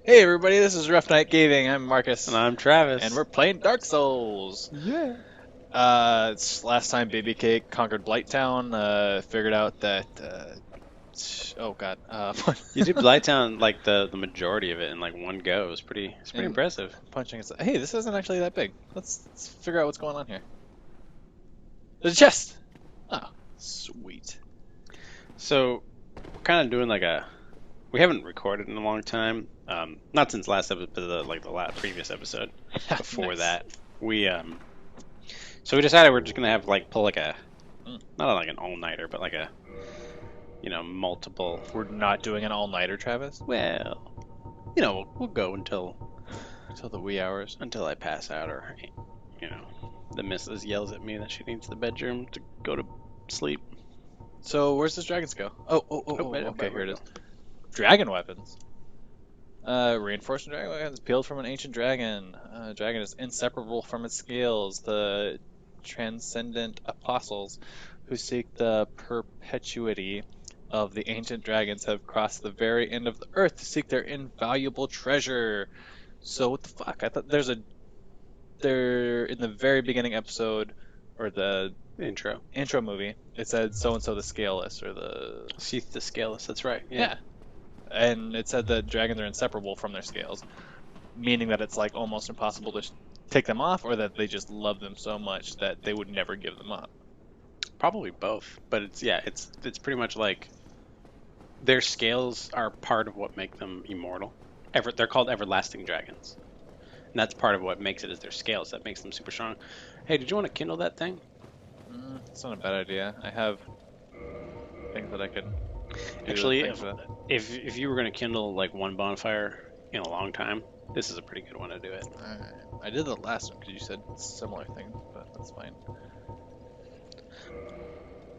Hey everybody, this is Rough Night Gaming. I'm And Marcus, I'm Travis. and we're playing Dark Souls. Yeah. It's last time Babycake conquered Blighttown. Figured out that oh god, You did Blighttown like the majority of it in like one go. It's pretty and impressive. punching is hey, this isn't actually that big. Let's figure out what's going on here. There's a chest. Oh, sweet. So we're kind of doing like a we haven't recorded in a long time. Not since last episode, but the last previous episode. Before Nice. that, we so we decided we're just gonna have like pull like a Mm. not like an all nighter, but like a multiple. We're not doing an all-nighter, Travis, Well, we'll go until the wee hours. until I pass out or the missus yells at me that she needs the bedroom to go to sleep. So where's this dragons go? Right Okay, up, here it right is. Dragon weapons. Reinforcement dragon weapons peeled from an ancient dragon. Dragon is inseparable from its scales. The transcendent apostles who seek the perpetuity of the ancient dragons have crossed the very end of the earth to seek their invaluable treasure. So what the fuck? I thought there in the very beginning episode or the Intro. intro movie, it said so and so the scaleless or the Seath the Scaleless, that's right. yeah. And it said that dragons are inseparable from their scales, meaning that it's like almost impossible to take them off, or that they just love them so much that they would never give them up. Probably both. But it's pretty much like their scales are part of what make them immortal. They're called everlasting dragons. And that's part of what makes it is their scales that makes them super strong. Hey, did you want to kindle that thing? It's not a bad idea. I have things that I could do. Actually, things with. if you were going to kindle like one bonfire in a long time, this is a pretty good one to do it. I did the last one because you said similar things, but that's fine.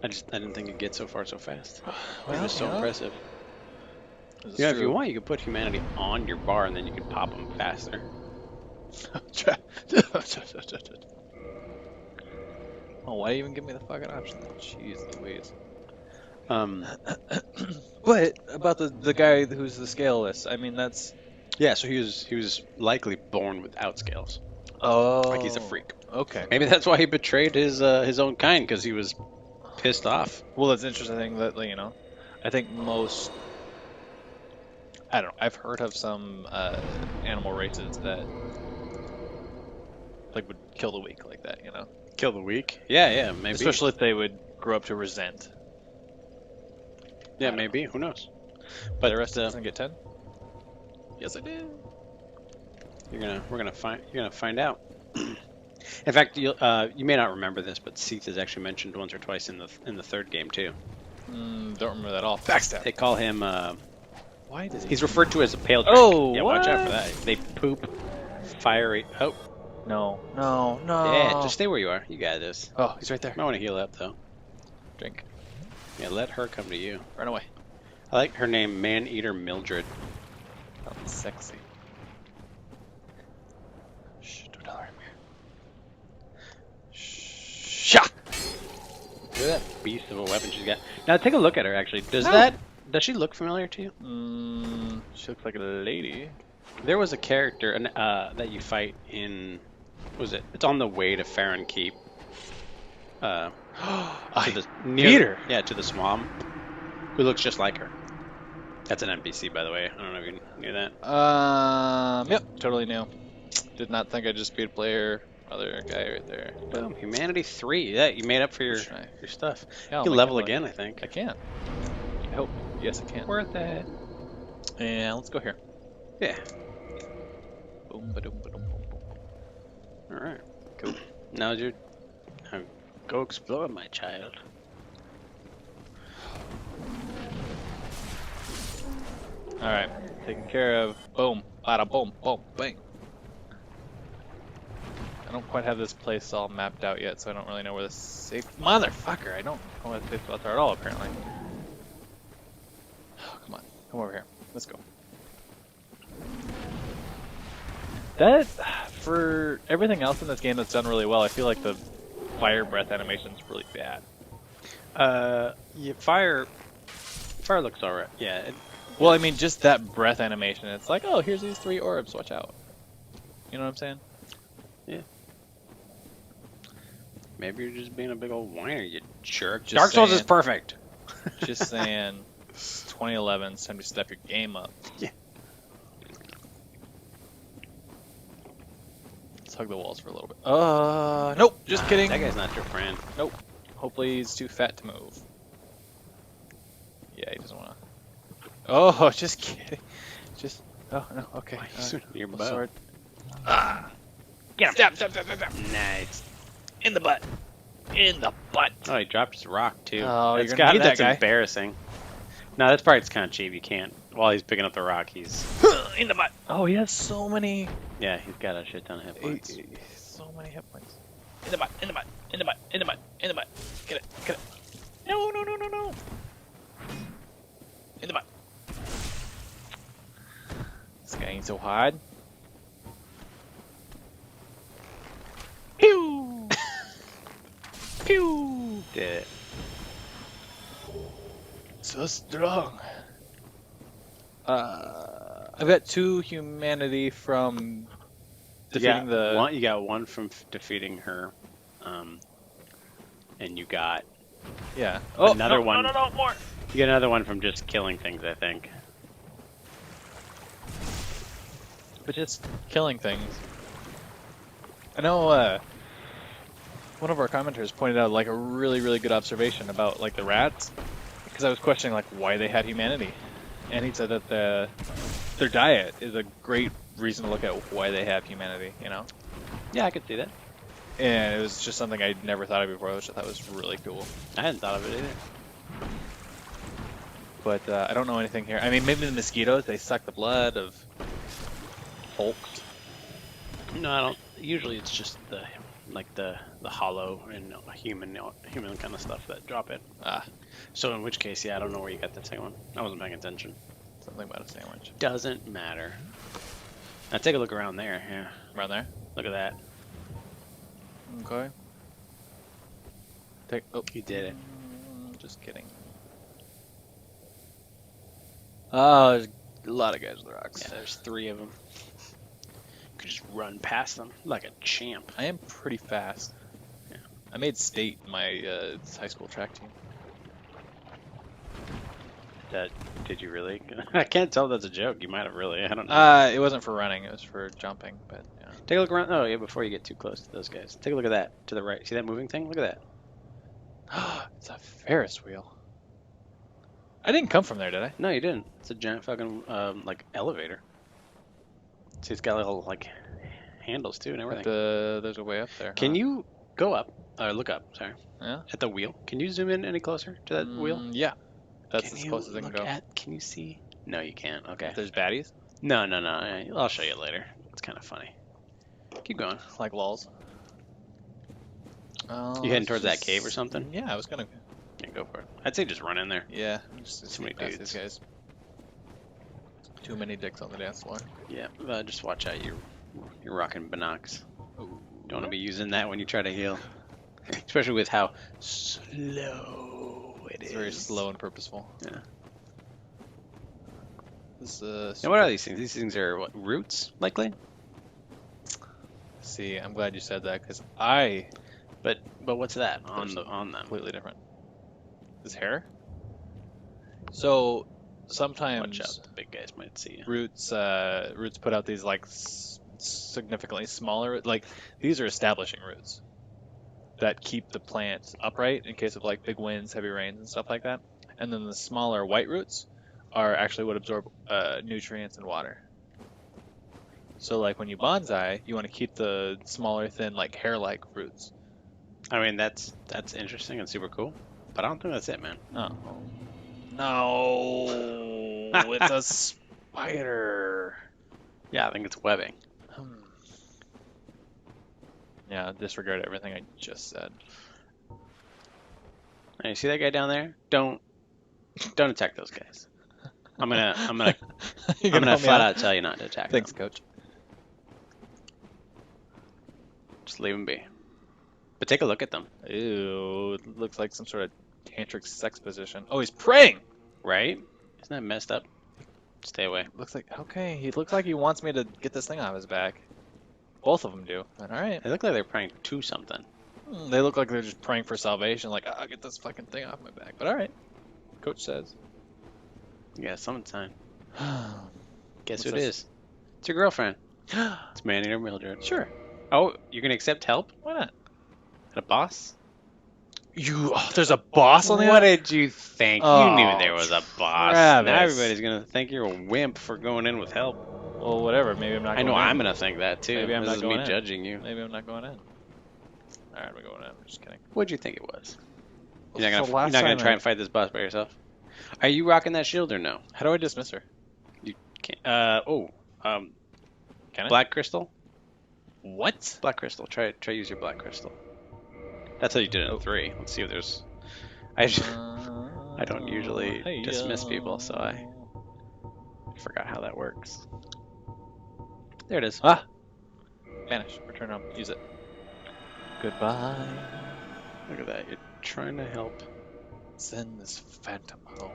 I didn't think it'd get so far so fast. It Well, was so you know, impressive. this is Yeah, if you true. want, you could put humanity on your bar and then you could pop them faster. Oh, why even give me the fucking option? Jeez Louise. Um, But about the guy who's the scaleless, I mean that's yeah, so he was likely born without scales. oh Like he's a freak. Okay. Maybe that's why he betrayed his own kind because he was pissed off. Well, that's interesting that I think most I don't know. I've heard of some animal races that like would kill the weak like that, Kill the weak. Yeah, maybe. especially if they would grow up to resent. Yeah, I don't maybe. Who knows? But But the rest doesn't get 10. Yes, I did. we're gonna find out. In fact, you may not remember this, but Seath is actually mentioned once or twice in the third game too. Don't remember that at all. Backstab. They call him. Why does he? He's referred to as a pale drink. Oh, yeah, watch out what? for that. They poop fiery. Oh, No. yeah. Just stay where you are. You got this. Oh, he's right there. Might want to heal up though. Drink. Yeah, let her come to you. Run away. I like her name, Man-Eater Mildred. Sounds sexy. Shh, don't tell her I'm here. Shh. Look at that beast of a weapon she's got. Now take a look at her. Actually, does she look familiar to you? She looks like a lady. There was a character that you fight in. What was it? It's on the way to Farron Keep. I Near beat her. Yeah, to the swamp. Who looks just like her. That's an NPC, by the way. I don't know if you knew that. Yep, totally new. Did not think I'd just beat a player. Other guy right there. Boom. Humanity 3. Yeah, you made up for your Try. stuff. Yeah, I'll You can make level it again, I think. I can. I hope. Yes, I can. Worth it. And let's go here. Yeah. Boom, ba-doom, ba-doom, boom, boom. Alright. Cool. Now go explore, my child. All right, taken care of. Boom, bada boom, boom, bang. I don't quite have this place all mapped out yet, so I don't really know where the safe motherfucker. I don't know where the safe spots are at all, apparently. Oh, come on, come over here. Let's go. That for everything else in this game that's done really well, I feel like the fire breath animation is really bad. Yeah, fire looks alright. Yeah, Well, I mean, just that breath animation. It's like, oh, here's these 3 orbs. Watch out. You know what I'm saying? Yeah. Maybe you're just being a big old whiner, you jerk. Just Dark Souls is saying. perfect. Just saying. It's 2011. It's time to step your game up. Yeah. Let's hug the walls for a little bit. Nope. Just kidding. That guy's not your friend. Nope. Hopefully he's too fat to move. Yeah, he doesn't want to. Oh, just kidding. Just. Oh no. Okay. Your Full butt. sword. Get him. Stab, stab, stab, stab, stab. Nice. In the butt. In the butt. Oh, he dropped his rock too. Oh, that's you're gonna need that that's guy. embarrassing. No, that's part. It's kind of cheap. You can't. While he's picking up the rock, he's. In the butt. Oh, he has so many. Yeah, he's got a shit ton of hit points. So many hit points. In the butt. In the butt. In the butt. In the butt. In the butt. Get it. Get it. No, no, no, no, no. In the butt. This guy ain't so hard. Pew! Pew! Did it. So strong. I've got 2 humanity from defeating the. You got one from defeating her, and you got Yeah. another one. No, more. You get another one from just killing things, I think. But just killing things. I know one of our commenters pointed out like a really, really good observation about like the rats, because I was questioning like why they had humanity, and he said that their diet is a great reason to look at why they have humanity. You know, Yeah, I could see that. and it was just something I'd never thought of before, which I thought was really cool. I hadn't thought of it either. But I don't know anything here. I mean, maybe the mosquitoes, they suck the blood of folks. No, I don't. Usually, it's just the hollow and human kind of stuff that drop it. Ah, So in which case, yeah, I don't know where you got that second one. I wasn't paying attention. something about a sandwich. Doesn't matter. Now take a look around there. Yeah, Around there? look at that. Okay. Oh, You did it. just kidding. Oh, there's a lot of guys with rocks. Yeah, there's 3 of them. Could just run past them like a champ. I am pretty fast. Yeah. I made state in my high school track team. That did you really? I can't tell if that's a joke. You might have really. I don't know. It wasn't for running, it was for jumping, but yeah. Take a look around. Oh yeah, before you get too close to those guys, take a look at that to the right. See that moving thing? Look at that. It's a Ferris wheel. I didn't come from there, did I? No, you didn't. It's a giant fucking like elevator. See, it's got little like handles too and everything. There's a way up there. Can huh? you go up or look up? Sorry, Yeah. at the wheel. Can you zoom in any closer to that wheel? Yeah. That's Can as you close as I can look go. at? Can you see? No, you can't. Okay. If there's baddies, No, no, no. I'll show you later. It's kind of funny. Keep going. like lols. You heading towards that cave or something? Yeah, I was gonna. Yeah, go for it. I'd say just run in there. Yeah, just Too many past dudes. these guys. Too many dicks on the dance floor. Yeah, just watch out. You're rocking binocs. Ooh. Don't want to be using that when you try to heal, especially with how slow it It's is. very slow and purposeful. Yeah. This Now, what are these things? These things are what, roots, likely. See, I'm glad you said that because But what's that on There's them? completely different. This hair. So Watch sometimes out, the big guys might see you. roots put out these like significantly smaller, like these are establishing roots that keep the plant upright in case of like big winds, heavy rains, and stuff like that. And then the smaller white roots are actually what absorb nutrients and water. So like when you bonsai, you want to keep the smaller, thin, like hair-like roots. I mean, that's interesting and super cool, but I don't think that's it, man. Oh. No, it's a spider. Yeah, I think it's webbing. Hmm. Yeah, disregard everything I just said. Hey, you see that guy down there? Don't attack those guys. I'm gonna You're I'm gonna help me flat out tell you not to attack Thanks, them. coach. Just leave them be. But take a look at them, Ew, it looks like some sort of tantric sex position. Oh, he's praying! right? Isn't that messed up? Stay away. Looks like, okay, he looks like he wants me to get this thing off his back. Both of them do. All right. They look like they're praying to something. They look like they're just praying for salvation, like, I'll get this fucking thing off my back. But all right. Coach says. Yeah, someone's sign. Guess What's who it this? is? It's your girlfriend. It's Man-Eater Mildred. Sure. Oh, you're gonna accept help? Why not? A boss? There's a boss on the What other? did you think? Oh, you knew there was a boss. Travis. Now everybody's gonna think you're a wimp for going in with help. Well, whatever. Maybe I'm not I going know in. I'm gonna think that too. Maybe I'm this not is going me in. judging you. Maybe I'm not going in. All right, we're going in. I'm just kidding. What'd you think it was? You're So not last gonna time try I- and fight this boss by yourself? Are you rocking that shield or no? How do I dismiss her? Can't, Can I? Black crystal. What? Black crystal. Try use your black crystal. That's how you did it in 3. Let's see if there's. I don't usually dismiss people, so I forgot how that works. There it is. Ah! Vanish. Return home. Use it. Goodbye. Look at that. You're trying to help. Send this phantom home.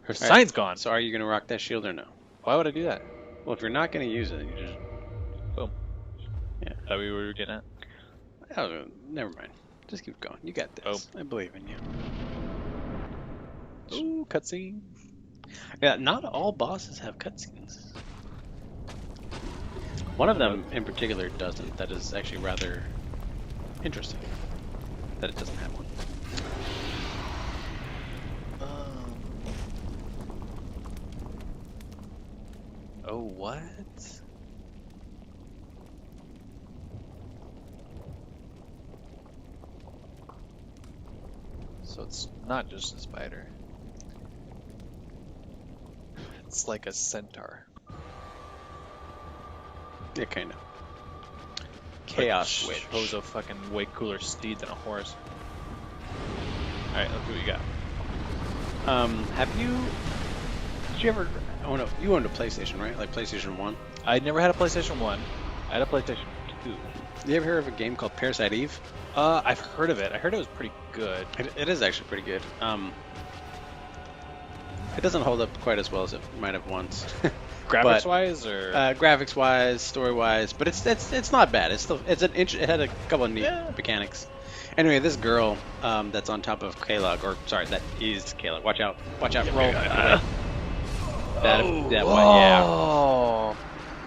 Her sign's gone. So are you gonna rock that shield or no? Why would I do that? Well, if you're not gonna use it, you just. Boom. Yeah. Is that what we were getting at? Oh, never mind. Just keep going. You got this. I believe in you. Ooh, cutscene. Yeah, not all bosses have cutscenes. One of them in particular doesn't. That is actually rather interesting. That it doesn't have one. Oh, what? So it's not just a spider. It's like a centaur. Yeah, kind of. Chaos Which Witch. shows a fucking way cooler steed than a horse. Alright, let's see what you got. Have you? Did you ever? Oh no, you owned a PlayStation, right? Like PlayStation 1. I never had a PlayStation 1. I had a PlayStation 2. You ever heard of a game called Parasite Eve? I've heard of it. I heard it was pretty good. It is actually pretty good. It doesn't hold up quite as well as it might have once. Graphics wise, or graphics wise, story wise, but it's not bad. It's still it had a couple of neat mechanics. Anyway, this girl that's on top of Kalog, or sorry, that is Kalog. Watch out! Roll. That one, yeah. Oh,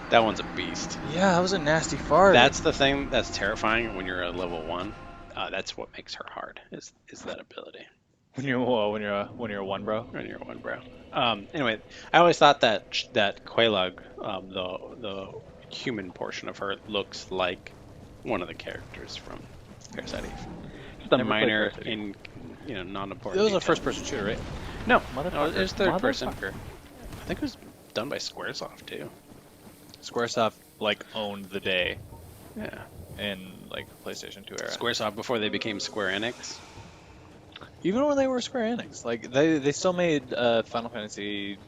That one's a beast. yeah, that was a nasty fart. That's the thing that's terrifying when you're a level 1. That's what makes her hard. Is that ability. when you're a one bro. When you're a 1 bro. Anyway, I always thought that Quelaag, the human portion of her, looks like one of the characters from Parasite Eve. Just a Never played minor, Parasite Eve. non-important. It was a detail. first-person shooter, right? No, Motherfucker. it was third person. Motherfucker. I think it was done by Squaresoft too. Squaresoft like owned the day Yeah. in like PlayStation 2 era. Squaresoft before they became Square Enix. Even when they were Square Enix, like they still made Final Fantasy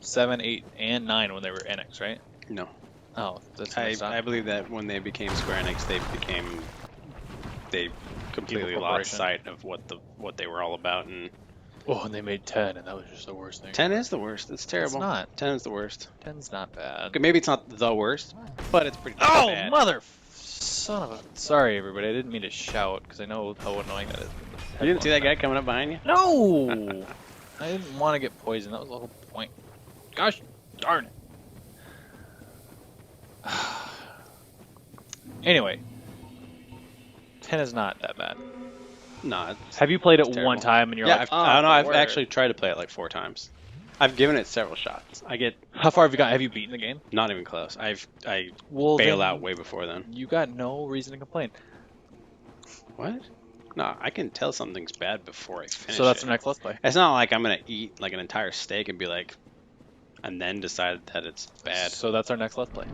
7, 8, and 9 when they were Enix, right? No, Oh, that's when they I stopped. believe that when they became Square Enix, they completely Evil lost corporation. sight of what they were all about. And Oh, and they made 10, and that was just the worst thing. 10 is the worst. It's terrible. not. 10 is the worst. 10's not bad. Okay, maybe it's not the worst, but it's pretty Oh, bad. mother! Son of a. Sorry, everybody. I didn't mean to shout because I know how annoying that is. You didn't see that guy coming up behind you? No! I didn't want to get poisoned. That was the whole point. Gosh darn it. Anyway, 10 is not that bad. No. Have you played it terrible. one time and you're Yeah, like, I don't know. oh, I've word. actually tried to play it like 4 times. I've given it several shots. I get How far have you got? Have you beaten the game? not even close. I Well, bail then out way before then. You got no reason to complain. What? No, I can tell something's bad before I finish So that's it. the next Let's Play. It's not like I'm gonna eat like an entire steak and be like, and then decide that it's bad. So that's our next Let's Play.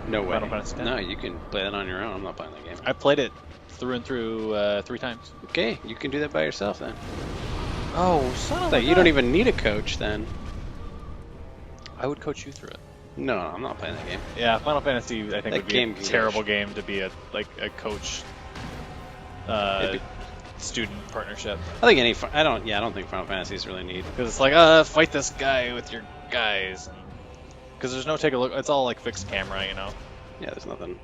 No way. Final Fantasy X. No, you can play that on your own. I'm not playing that game. I played it through and through 3 times. Okay, you can do that by yourself then. Oh, son of Like, you don't even need a coach then. I would coach you through it. No, I'm not playing that game. Yeah, Final Fantasy I think That would be game a can terrible game to be a coach. It'd be student partnership. I think any. I don't think Final Fantasies really need. Because it's like, fight this guy with your guys. Because there's no take a look. It's all like fixed camera, you know. Yeah, there's nothing.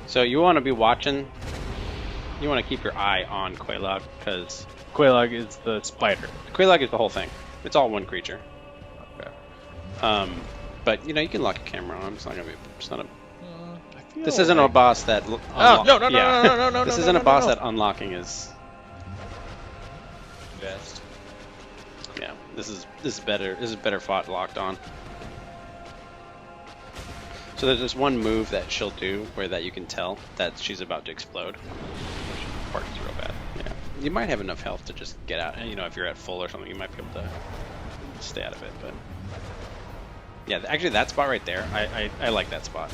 So you want to be watching. You want to keep your eye on Quelaag because Quelaag is the spider. Quelaag is the whole thing. It's all one creature. Okay. But you know you can lock a camera on. It's not gonna be. It's not a. I This feel isn't like... a boss that. Oh no no no yeah. no no no no! This no, isn't no, a boss no. that unlocking is. Best. Yeah, this is better. This is better fought locked on. So there's this one move that she'll do where that you can tell that she's about to explode. Which part is real bad. Yeah, you might have enough health to just get out. And you know, if you're at full or something, you might be able to stay out of it. But yeah, actually, that spot right there, I like that spot.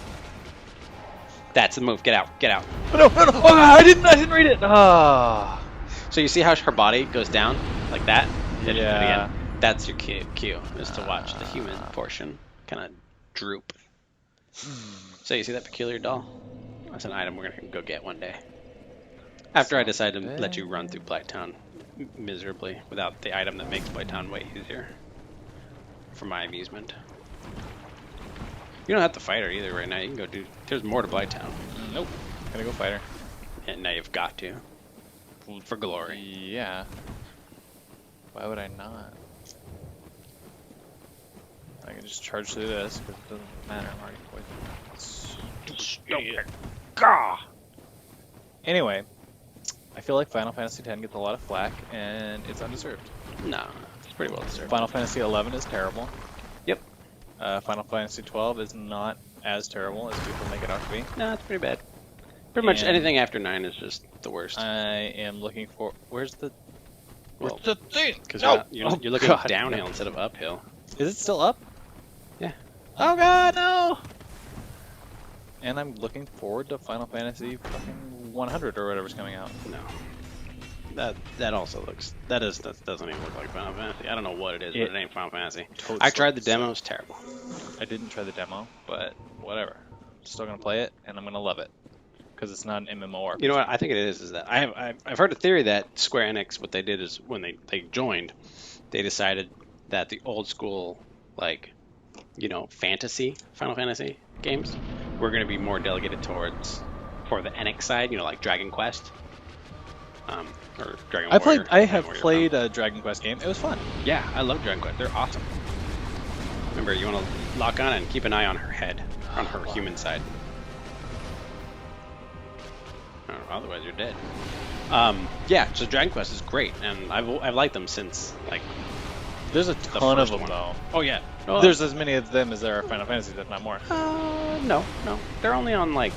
That's the move. Get out. Get out. Oh, no no no! Oh, I didn't read it. Ah. So you see how her body goes down like that? Hit it Yeah. again. That's your cue is to watch the human portion kind of droop. So you see that peculiar doll? That's an item we're gonna go get one day. After I decide to let you run through Blighttown miserably without the item that makes Blighttown way easier. For my amusement. You don't have to fight her either right now. You can go do. There's more to Blighttown. Nope. Gonna go fight her. And now you've got to. For glory. Yeah. Why would I not? I can just charge through this because it doesn't matter. I'm already poisoned. Stupid. Gah! Anyway, I feel like Final Fantasy X gets a lot of flack, and it's undeserved. No, it's pretty well deserved. Final Fantasy XI is terrible. Yep. Final Fantasy XII is not as terrible as people make it out to be. No, it's pretty bad. Pretty much And anything after 9 is just the worst. I am looking for... Where's the Well, thing? Because No! you're Oh, looking God, downhill no. instead of uphill. Is it still up? Yeah. Oh god, no! And I'm looking forward to Final Fantasy fucking 100 or whatever's coming out. No. That also looks... That doesn't even look like Final Fantasy. I don't know what it is, but it ain't Final Fantasy. Totally I tried the sucks. demo. It's terrible. I didn't try the demo, but whatever. I'm still gonna play it, and I'm gonna love it. Because it's not an MMORPG. You know what I think it is that I've heard a theory that Square Enix, what they did is when they joined, they decided that the old school, like, you know, fantasy Final Fantasy games were going to be more delegated towards for the Enix side, you know, like Dragon Quest, or Dragon Warrior. I have Warrior played a Dragon Quest game. It was fun. Yeah, I love Dragon Quest. They're awesome. Remember, you want to lock on and keep an eye on her head, on her human side. Otherwise, you're dead. Yeah, so Dragon Quest is great, and I've liked them since like. There's a ton of them one. though. Oh yeah. Oh, There's as many of them as there are Final Fantasies, if not more. No, they're only on like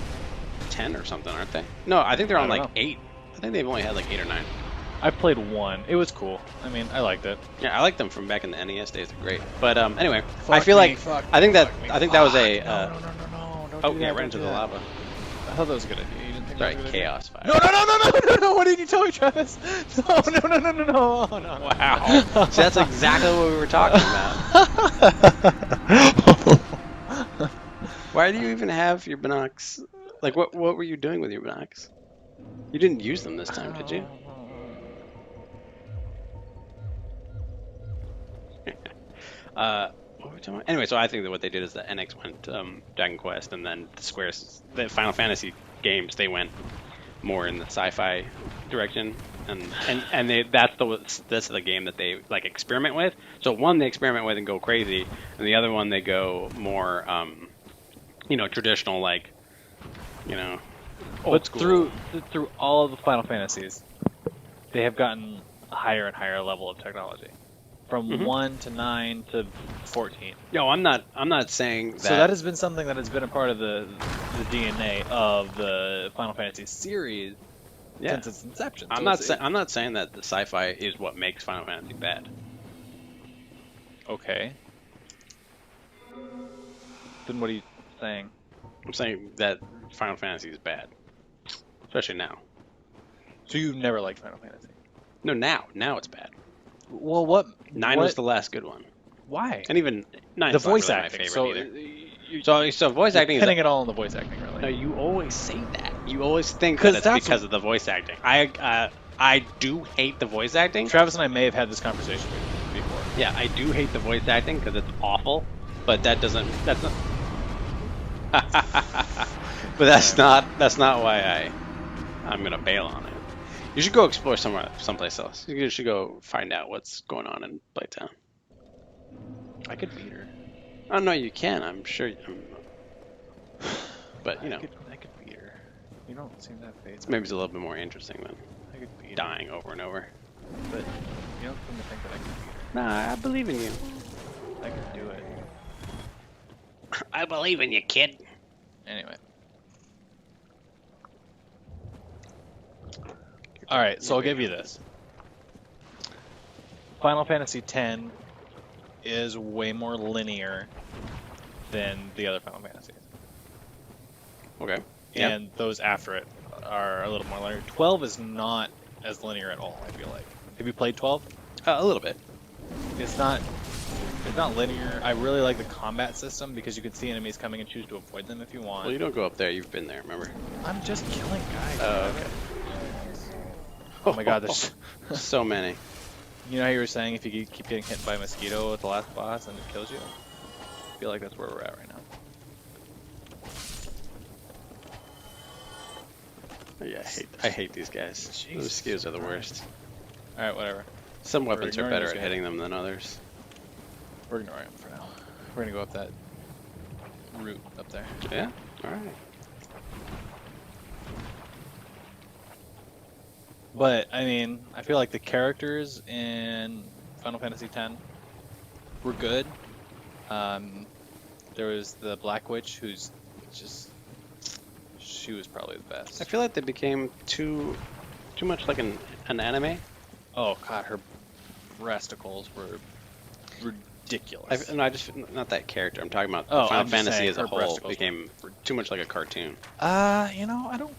10 or something, aren't they? No, I think they're on I like don't know. 8. I think they've only had like 8 or 9. I played one. It was cool. I mean, I liked it. Yeah, I like them from back in the NES days. They're great. But anyway, Fuck I feel me, like fuck I think me, that fuck me. I think that was a. No, don't Oh do yeah, that, right don't into do the that. lava. I thought that was a good idea. You didn't think Sorry, that was a good idea? chaos fire. No! What did you tell me, Travis? No! Oh, no. Wow. See, that's exactly what we were talking about. Why do you even have your binocs? Like, what were you doing with your binocs? You didn't use them this time, did you? What were we talking about? Anyway, so I think that what they did is that NX went Dragon Quest, and then the Final Fantasy games, they went more in the sci-fi direction, and that's the game that they like experiment with. So one they experiment with and go crazy, and the other one they go more, you know, traditional, like, you know, old But school. through all of the Final Fantasies, they have gotten a higher and higher level of technology. From 1 to 9 to 14. No, I'm not saying that. So that has been something that has been a part of the DNA of the Final Fantasy series since its inception. I'm not saying that the sci-fi is what makes Final Fantasy bad. Okay. Then what are you saying? I'm saying that Final Fantasy is bad, especially now. So you've never liked Final Fantasy? No, now it's bad. Well, what? 9 was the last good one, Why? and even 9 The is not voice really acting. my So, favorite either. So voice acting is. pinning it all on the voice acting, really. No, you always say that. You always think that it's because of the voice acting. I do hate the voice acting. Travis and I may have had this conversation before. Yeah, I do hate the voice acting because it's awful. But that's not. But that's not why I'm gonna bail on it. You should go explore someplace else. You should go find out what's going on in Playtown. I could beat her. Oh no, you can. I'm sure. But you know, I could beat her. You don't seem that phased. maybe it's a little bit more interesting than I could beat her. dying over and over. But you don't seem to think that I could beat her. Nah, I believe in you. I could do it. I believe in you, kid. Anyway. All right, so I'll give you this. Final Fantasy X is way more linear than the other Final Fantasies. Okay. Yeah. And those after it are a little more linear. 12 is not as linear at all, I feel like. Have you played 12? A little bit. It's not linear. I really like the combat system because you can see enemies coming and choose to avoid them if you want. Well, you don't go up there. You've been there, remember? I'm just killing guys. Oh, okay. Oh my god, there's... So many. You know how you were saying if you keep getting hit by a mosquito at the last boss and it kills you? I feel like that's where we're at right now. Yeah, I hate these guys. Jesus Those mosquitoes are the worst. Alright, whatever. Some weapons are ignoring better those at guys. hitting them than others. We're ignoring them for now. We're gonna go up that route up there. Yeah? Alright. But, I mean, I feel like the characters in Final Fantasy X were good. There was the Black Witch, who's just... She was probably the best. I feel like they became too much like an anime. Oh god, her breasticles were ridiculous. No, I just not that character. I'm talking about Oh, Final I'm just Fantasy saying as a her whole breasticles became too much like a cartoon. You know, I don't...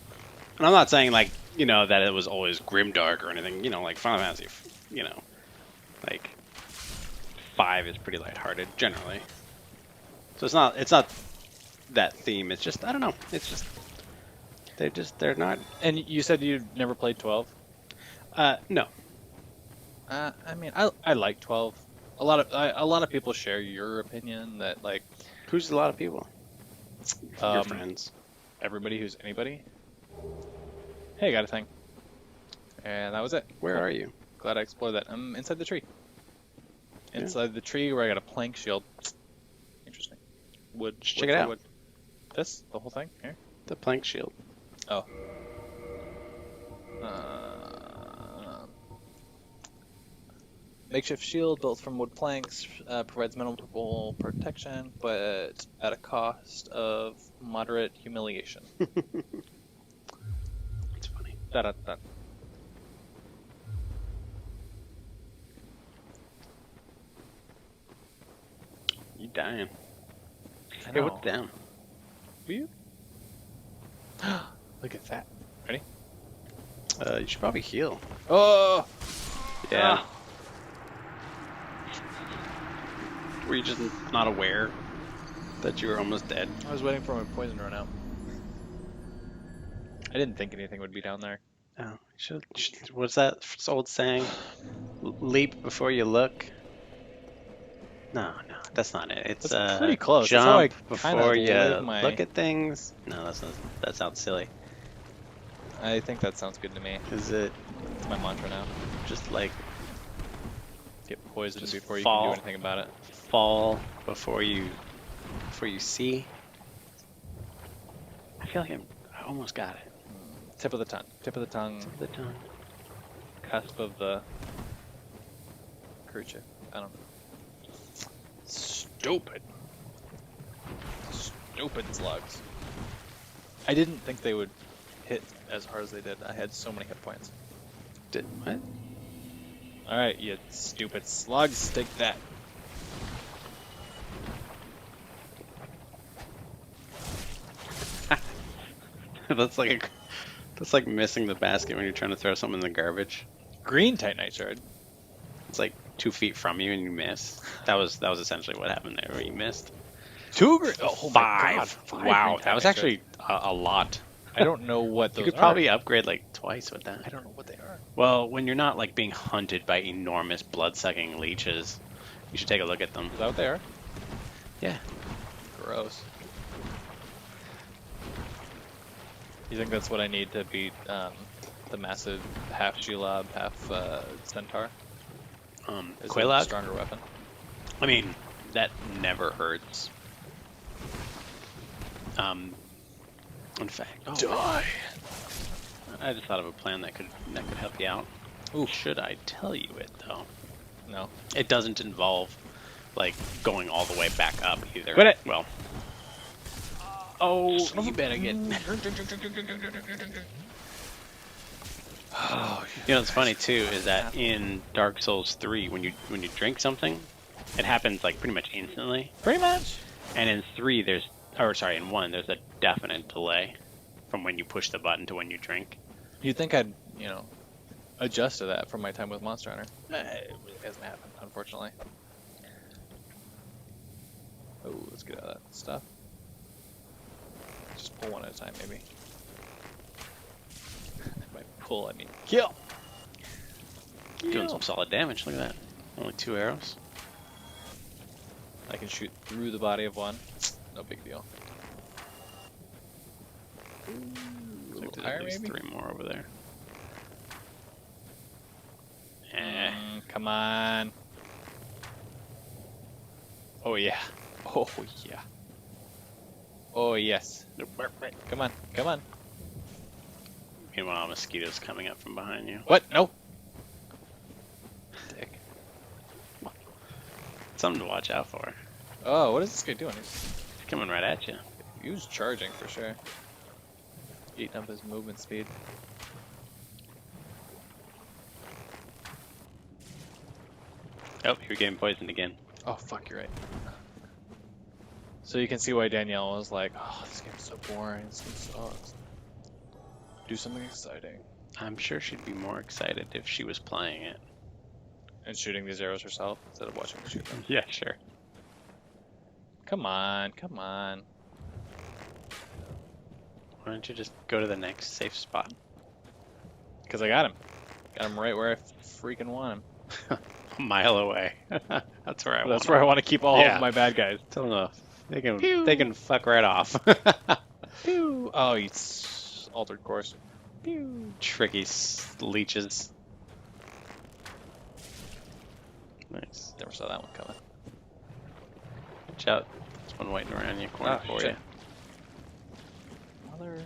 And I'm not saying like, you know, that it was always grimdark or anything. You know, like Final Fantasy, you know, like 5 is pretty lighthearted generally. So it's not that theme. It's just, I don't know. It's just they're not. And you said you never played 12? No. I mean, I like 12. A lot of people share your opinion that like Who's a lot of people? Your Um, friends. everybody who's anybody. Hey, got a thing. And that was it. Where are you? Glad I explored that. I'm inside the tree. Yeah. Inside the tree where I got a plank shield. Interesting. Wood. Check wood it for out. wood. This? The whole thing? Here? The plank shield. Oh. Makeshift shield built from wood planks provides minimal protection, but at a cost of moderate humiliation. It's funny. Da-da-da. You dying? I Hey, know. what's down? Are you? Look at that. Ready? You should probably heal. Oh! Yeah. Ah. Were you just not aware that you were almost dead? I was waiting for my poison to run out. I didn't think anything would be down there. Oh, you should. What's that old saying? Leap before you look. No, that's not it. It's That's pretty close. That's how I jump kinda before you live my- look at things. No, that sounds silly. I think that sounds good to me. Is it It's my mantra now. just like Get poisoned Just before you fall. can do anything about it. fall before you see? I feel like I almost got it. Tip of the tongue. Tip of the tongue. Tip of the tongue. Cusp of the kerchief. I don't know. Stupid. Stupid slugs. I didn't think they would hit as hard as they did. I had so many hit points. Did what? Alright, you stupid slugs. Take that. That's like missing the basket when you're trying to throw something in the garbage. Green Titanite shard. It's like 2 feet from you and you miss. That was essentially what happened there. Where you missed. 2 green. Oh my God, 5. five Wow, green that was Titanite actually a lot. I don't know what those You could are. probably upgrade like twice with that. I don't know what they are. Well, when you're not like being hunted by enormous blood-sucking leeches, you should take a look at them. Is that what they are? Yeah. Gross. You think that's what I need to beat the massive half Shelob, half centaur? Is it a Quelaag? stronger weapon? I mean, that never hurts. In fact, Die. I just thought of a plan that could help you out. Ooh. Should I tell you it though? No. It doesn't involve like going all the way back up either. Quit it. Well. Oh, you better get. Oh, You know what's funny too is that in Dark Souls 3, when you drink something, it happens like pretty much instantly. pretty much. And in 1, there's a definite delay from when you push the button to when you drink. You'd think I'd, adjust to that from my time with Monster Hunter. It really hasn't happened, unfortunately. Oh, let's get out of that stuff. Just pull one at a time, maybe. By pull, I mean kill. Doing some solid damage. Look at that. Only 2 arrows. I can shoot through the body of one. No big deal. A Looks little like there's higher, at least maybe? 3 more over there. Eh. Come on. Oh yeah. Oh yeah. Oh yes. Come on. Come on. Meanwhile, mosquitoes coming up from behind you. What? No. Dick. Something to watch out for. Oh, what is this guy doing? He's Coming right at you. He was charging for sure. Eating up his movement speed. Oh, you're getting poisoned again. Oh, fuck, you're right. So you can see why Danielle was like, oh, this game's so boring, this game sucks. Do something exciting. I'm sure she'd be more excited if she was playing it. And shooting these arrows herself instead of watching me shoot them. Yeah, sure. Come on, come on. Why don't you just go to the next safe spot? Because I got him. Got him right where I freaking want him. A mile away. That's where I want. That's where I want to keep all Yeah. of my bad guys. Tell them to, Pew. they can fuck right off. Pew. Oh, you altered course. Pew. Tricky leeches. Nice. Never saw that one coming. Watch out. There's one waiting around your corner for shit. you. Mother.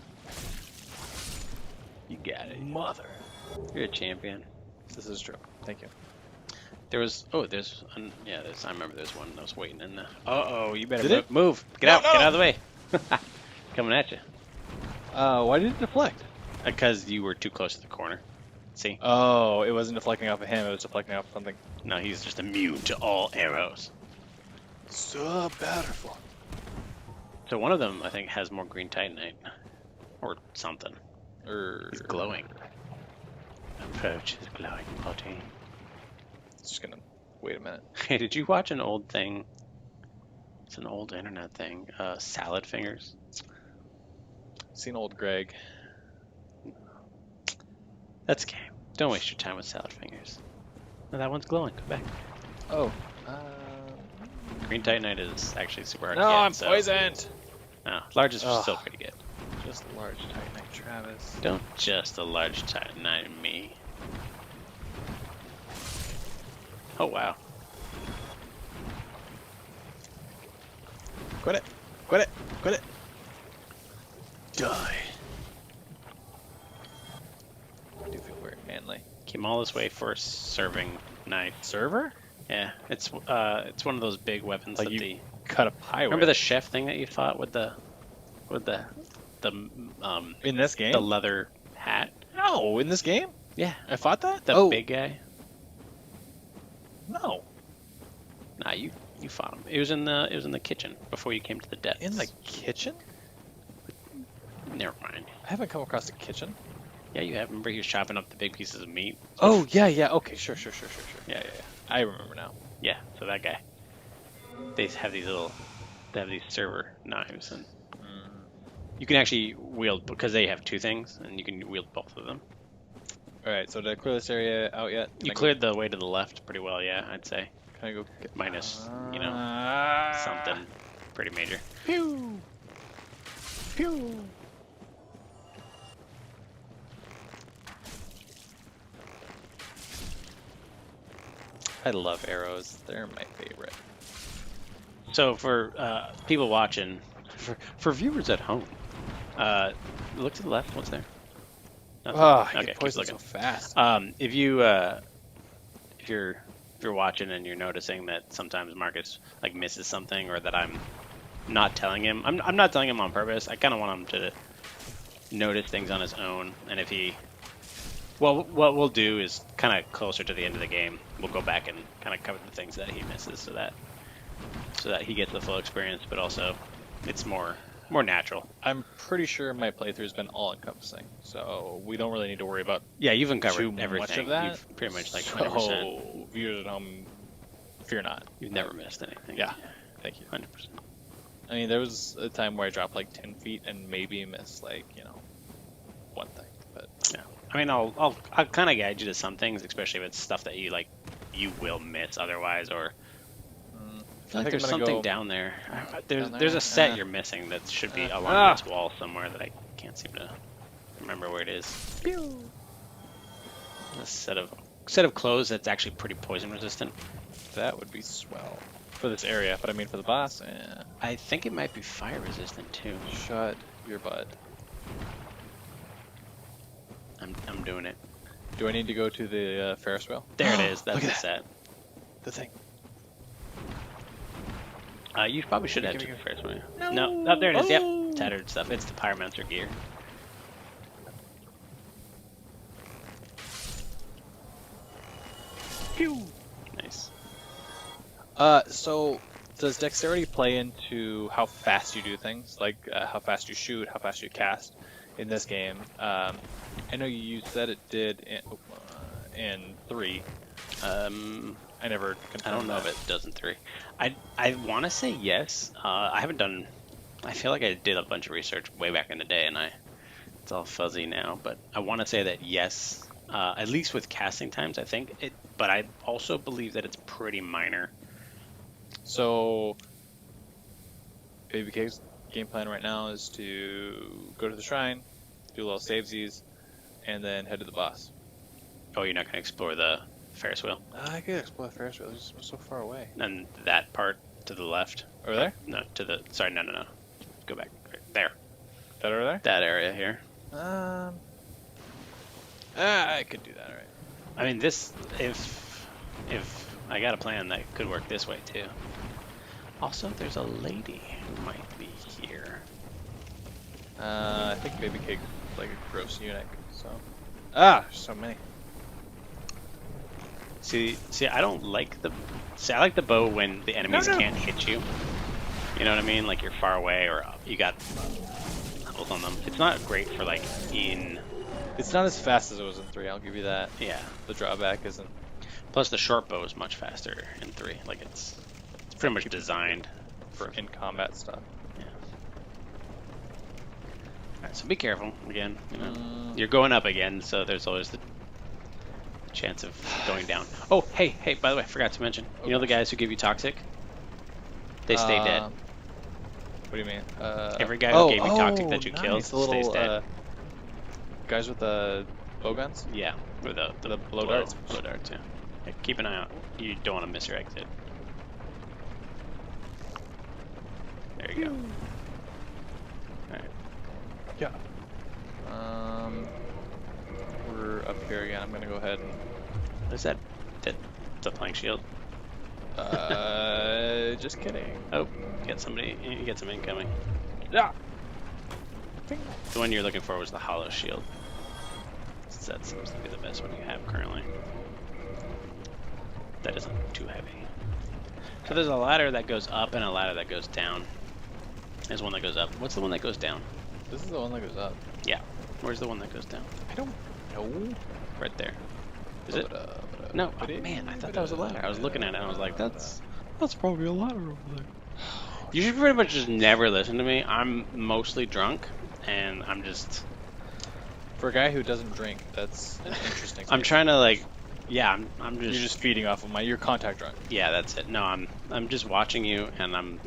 You got it. Mother. You're a champion. This is true. Thank you. There was, I remember there's one that was waiting in the, uh-oh, you better Did move. it? Move. Get No, out, no. get out of the way. Coming at you. Why did it deflect? Because you were too close to the corner. See? Oh, it wasn't deflecting off of him, it was deflecting off of something. No, he's just immune to all arrows. So beautiful. So one of them, I think, has more green titanite. Or something. He's glowing. Approach is glowing body. Just gonna wait a minute. Hey, did you watch an old thing? It's an old internet thing. Salad fingers. Seen old Greg. That's a game. Don't waste your time with salad fingers. No, that one's glowing. Come back. Oh. Green titanite is actually super hard No, to get. I'm so- poisoned. No, large is Ugh. still pretty good. Just large titanite, Travis. Don't just a large titanite me. Oh wow. Quit it. Quit it. Quit it. Die. I do feel very manly. Came all this way for a serving knife. Server? Yeah, it's one of those big weapons Like that you the cut a pie remember the with. chef thing that you fought with the In this game? the leather hat. No, in this game? Yeah, I fought that? the big guy. No. Nah, you fought him. It was in the kitchen before you came to the depths. In the kitchen? Never mind. I haven't come across a kitchen. Yeah, you have. Remember he was chopping up the big pieces of meat. Oh, yeah, yeah. Okay, sure. Yeah. I remember now. Yeah, so that guy. They have these server knives, and you can actually wield, because they have 2 things, and you can wield both of them. All right, so did I clear this area out yet? You cleared the way to the left pretty well, yeah, I'd say. Can I go get... Minus, you know, something pretty major. Pew! Pew! I love arrows. They're my favorite. So for people watching, for viewers at home, look to the left. What's there? Nothing. Oh, I Okay, get keep poisoned looking. so fast. If you're watching and you're noticing that sometimes Marcus like misses something, or that I'm not telling him, I'm not telling him on purpose. I kind of want him to notice things on his own, and if he, well, what we'll do is kind of closer to the end of the game, we'll go back and kind of cover the things that he misses, so that he gets the full experience, but also it's more natural. I'm pretty sure my playthrough's been all-encompassing, so we don't really need to worry about Yeah, you've uncovered too everything. much of that. You've pretty much like So, 100%. viewers at home, fear not. You've never missed anything. Yeah, thank you. 100%. I mean, there was a time where I dropped like 10 feet and maybe missed like, one thing, but... Yeah. I mean, I'll kind of guide you to some things, especially if it's stuff that you will miss otherwise, or I feel like there's something down there. There's a set you're missing that should be along this wall somewhere that I can't seem to remember where it is. Pew! A set of clothes that's actually pretty poison resistant. That would be swell. For this area, but I mean for the boss, I think it might be fire resistant too. Shut your butt. I'm doing it. Do I need to go to the Ferris wheel? There it is. That's Look at the that. set. The thing. You probably should have to Give the me- first one. No. No, there it is. Oh. Yep, tattered stuff. It's the pyromancer gear. Pew! Nice. So does dexterity play into how fast you do things, like how fast you shoot, how fast you cast in this game? I know you said it did in 3. I never confirmed I don't know that. if it does in 3. I want to say yes. I haven't done. I feel like I did a bunch of research way back in the day, and it's all fuzzy now. But I want to say that yes, at least with casting times, I think it. But I also believe that it's pretty minor. So Babycake's game plan right now is to go to the shrine, do a little savesies, and then head to the boss. Oh, you're not going to explore the Ferris wheel I could explore the Ferris wheel. It's just so far away. and that part to the left. Over there? No, to the. Sorry, no. Go back. Right there. That over there? That area here. I could do that, alright. I mean, this, if I got a plan that could work this way too. Also, there's a lady who might be here. I think Babycake's like a gross eunuch, so. There's so many. See, I don't like the. See, I like the bow when the enemies can't hit you. You know what I mean? Like you're far away, or you got levels on them. It's not great for like in. It's not as fast as it was in 3, I'll give you that. Yeah. The drawback isn't. Plus, the short bow is much faster in 3. Like it's pretty much designed For in combat stuff. Yeah. Alright, so be careful again. You know, you're going up again, so there's always the chance of going down. Oh, hey, by the way, I forgot to mention. You know the guys who give you toxic? They stay dead. What do you mean? Every guy who gave you toxic that you killed nice. The little, stays dead. Guys with the bowguns? Yeah, or the blow darts. Blow darts, yeah. Yeah. Keep an eye out. You don't want to miss your exit. There you go. Alright. Yeah. We're up here again. I'm gonna go ahead and. What is that? The plank shield? Just kidding. Oh, you get some incoming. Yeah. The one you're looking for was the hollow shield. That seems to be the best one you have currently. That isn't too heavy. So there's a ladder that goes up and a ladder that goes down. There's one that goes up. What's the one that goes down? This is the one that goes up. Yeah. Where's the one that goes down? I don't know. Right there. Is it? No. Oh, man, I thought that was a ladder. I was looking at it and I was like, that's probably a ladder over there. You should pretty much just never listen to me. I'm mostly drunk and I'm just For a guy who doesn't drink, that's an interesting I'm statement. trying to like, yeah, I'm You're just feeding off of your contact drunk. yeah, that's it. No, I'm just watching you, and I'm.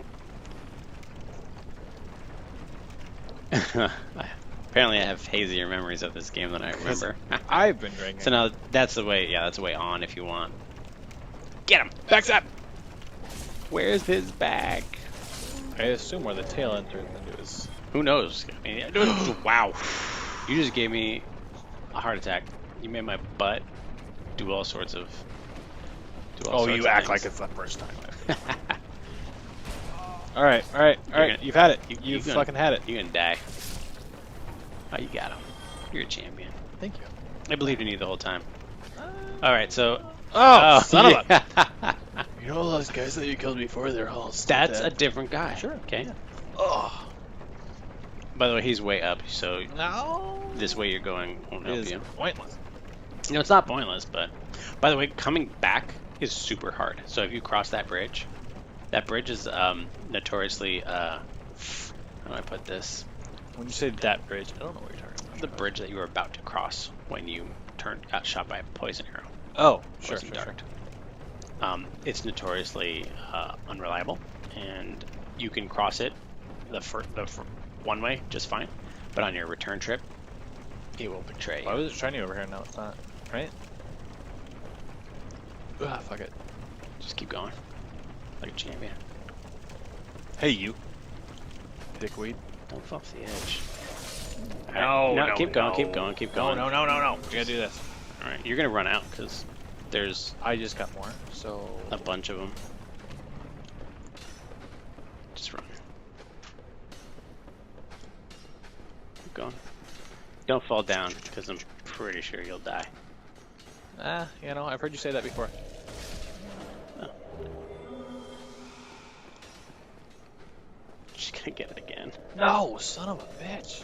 Apparently, I have hazier memories of this game than I remember. I've been drinking. So now that's the way. Yeah, that's the way on if you want. Get him! Backs up! Where's his bag? I assume where the tail enters into his. Who knows? I mean, wow. You just gave me a heart attack. You made my butt do all sorts of. Oh, you act like it's the first time. All right. You've had it. You've fucking had it. You're gonna die. Oh, you got him. You're a champion. Thank you. I believed in you the whole time. All right, so. Oh, son of a. You know those guys that you killed before? They're all. That's a different guy. Sure. Okay. Yeah. Oh. By the way, he's way up, so No. this way you're going won't help you. Pointless. No, it's not pointless, but by the way, coming back is super hard. So if you cross that bridge is notoriously how do I put this? When you say that bridge, I don't know what you're talking about. The bridge that you were about to cross when you got shot by a poison arrow. Oh, sure. Poison dart. It's notoriously unreliable, and you can cross it the one way just fine, but on your return trip, it will betray you. Why was it shiny over here? No, it's not. Right? Ah, fuck it. Just keep going, like a champion. Hey, you. Dickweed. Don't fall off the edge. No, keep going, keep going, keep going. No. We gotta do this. All right, you're gonna run out because there's I just got more, so. a bunch of them. Just run. Keep going. Don't fall down because I'm pretty sure you'll die. I've heard you say that before. Oh. Just gonna get it again. No, son of a bitch.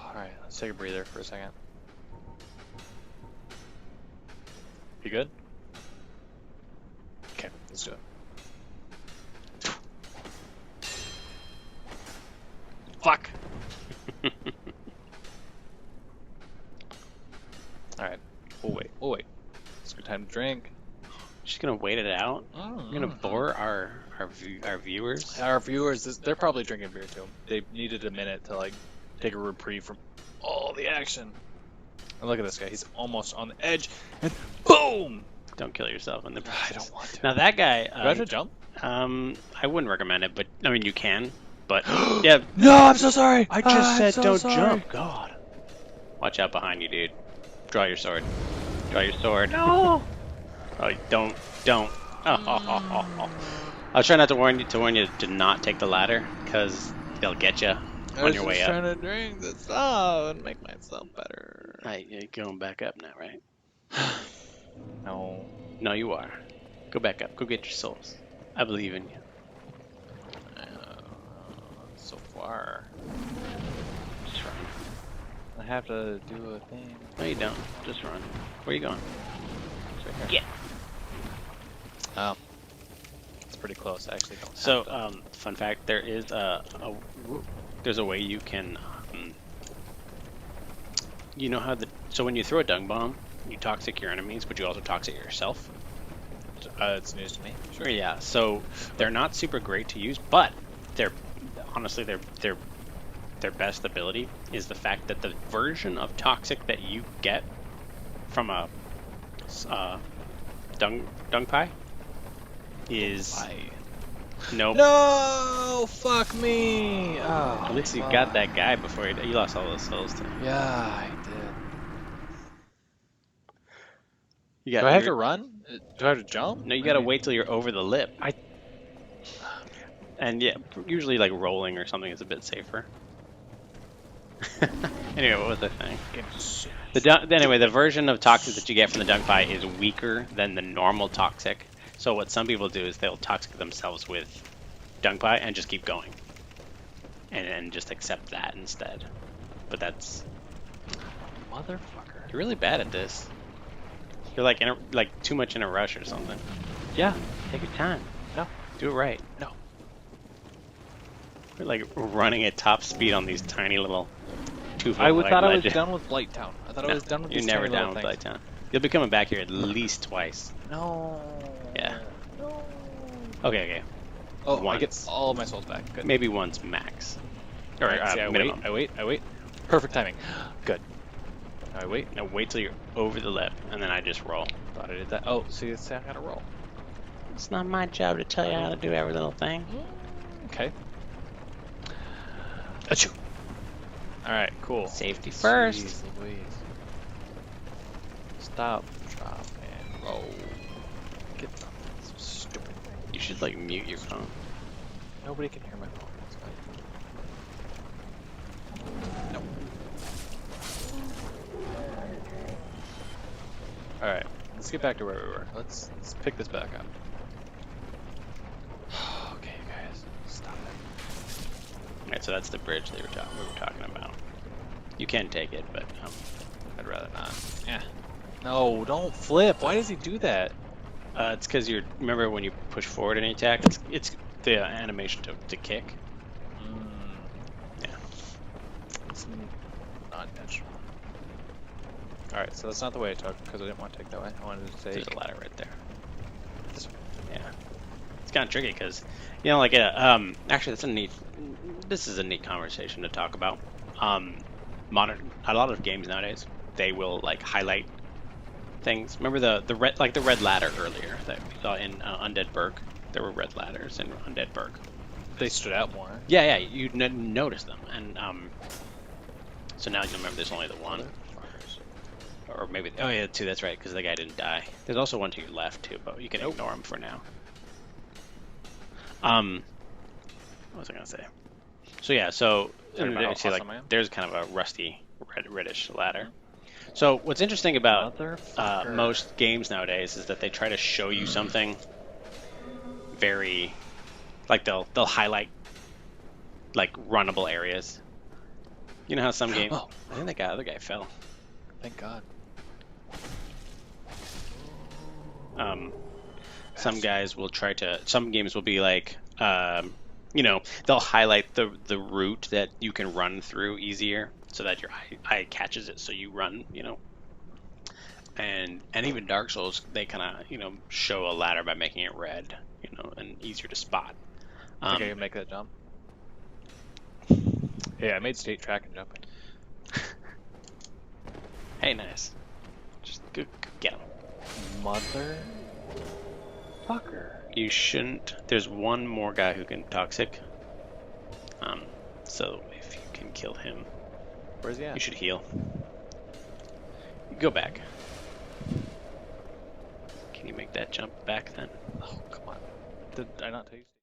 Alright, let's take a breather for a second. You good? Okay, let's do it. Fuck! Alright, we'll wait. It's a good time to drink. Just gonna wait it out. We're gonna bore our viewers. Our viewers, they're probably drinking beer too. They needed a minute to take a reprieve from all the action. And look at this guy, he's almost on the edge, and boom! Don't kill yourself in the process. I don't want to. Now that guy. Do I have to jump? I wouldn't recommend it, but I mean you can. But yeah. No, I'm so sorry. I just said so don't sorry. jump. God. Watch out behind you, dude. Draw your sword. Draw your sword. No. Oh, don't. Oh. I'll try not to warn you to not take the ladder, because they'll get you on your way up. I was just trying to drink this up and make myself better. Right, you're going back up now, right? No. No, you are. Go back up. Go get your souls. I believe in you. So far. Just run. I have to do a thing. No, you don't. Just run. Where are you going? It's right here. Oh. It's pretty close, actually. So, fun fact, there is there's a way you can, you know how so when you throw a dung bomb, you toxic your enemies, but you also toxic yourself. It's news to me. Sure, yeah. So they're not super great to use, but honestly their best ability is the fact that the version of toxic that you get from a dung pie is No, fuck me. Oh, at least you got that guy before you lost all those souls too. Yeah, I did. You Do I have to run? Do I have to jump? No, you gotta wait till you're over the lip. And yeah, usually like rolling or something is a bit safer. Anyway, what was I saying? Anyway, the version of toxic that you get from the dung pie is weaker than the normal toxic. So what some people do is they'll toxic themselves with dung pie and just keep going, and just accept that instead. But that's Motherfucker. you're really bad at this. You're like too much in a rush or something. Yeah. Take your time. No. Do it right. No. We're like running at top speed on these tiny little Two I foot wide thought I was ledge. done with Blighttown. I thought I No, was done with you're these never tiny little down with things. Blighttown. You'll be coming back here at least twice. No. Yeah. No. Okay. Oh, I Once. get all my souls back. Good. Maybe once max. Or Alright, see, minimum. I wait. Perfect timing. Good. I wait. Now wait till you're over the lip, and then I just roll. Thought I did that. Oh, see, I gotta roll. It's not my job to tell you how to do every little thing. Okay. Achoo. Alright, cool. Safety first. Jeez Louise. Stop, drop, and roll. Get some stupid thing. You should like mute your phone. Nobody can hear my phone. That's fine. Nope. Alright, let's get back to where we were. Let's pick this back up. Okay, guys, stop it. Alright, so that's the bridge we were talking about. You can take it, but I'd rather not. Yeah. No, don't flip. Why does he do that? it's because remember when you push forward any attack, it's the animation to kick. Yeah. It's not intentional. Alright, so that's not the way I took, because I didn't want to take that way. I wanted to take... There's a ladder right there. This way. Yeah. It's kind of tricky because, like actually this is a neat conversation to talk about. A lot of games nowadays, they will like highlight things. Remember the red ladder earlier that we saw in Undead Burg? There were red ladders in Undead Burg. They stood out more. Yeah, you notice them, and so now you'll remember there's only the one. Or maybe, oh yeah, two, that's right, because the guy didn't die. There's also one to your left too, but you can ignore him for now. What was I gonna say? So yeah, see, like, there's kind of a rusty reddish ladder. So what's interesting about most games nowadays is that they try to show you something very, like they'll highlight like runnable areas. You know how some games? Oh. I think that other guy fell. Thank God. Some games will be like, they'll highlight the route that you can run through easier so that your eye catches it, so you run, and even Dark Souls, they kind of, show a ladder by making it red, and easier to spot. I think I can make that jump. Yeah, I made state track and jumping. Hey, nice. Just go get him. Mother fucker. You shouldn't. There's one more guy who can toxic. So if you can kill him, Where's he at? you should heal. Go back. Can you make that jump back then? Oh, come on. Did I not tell you?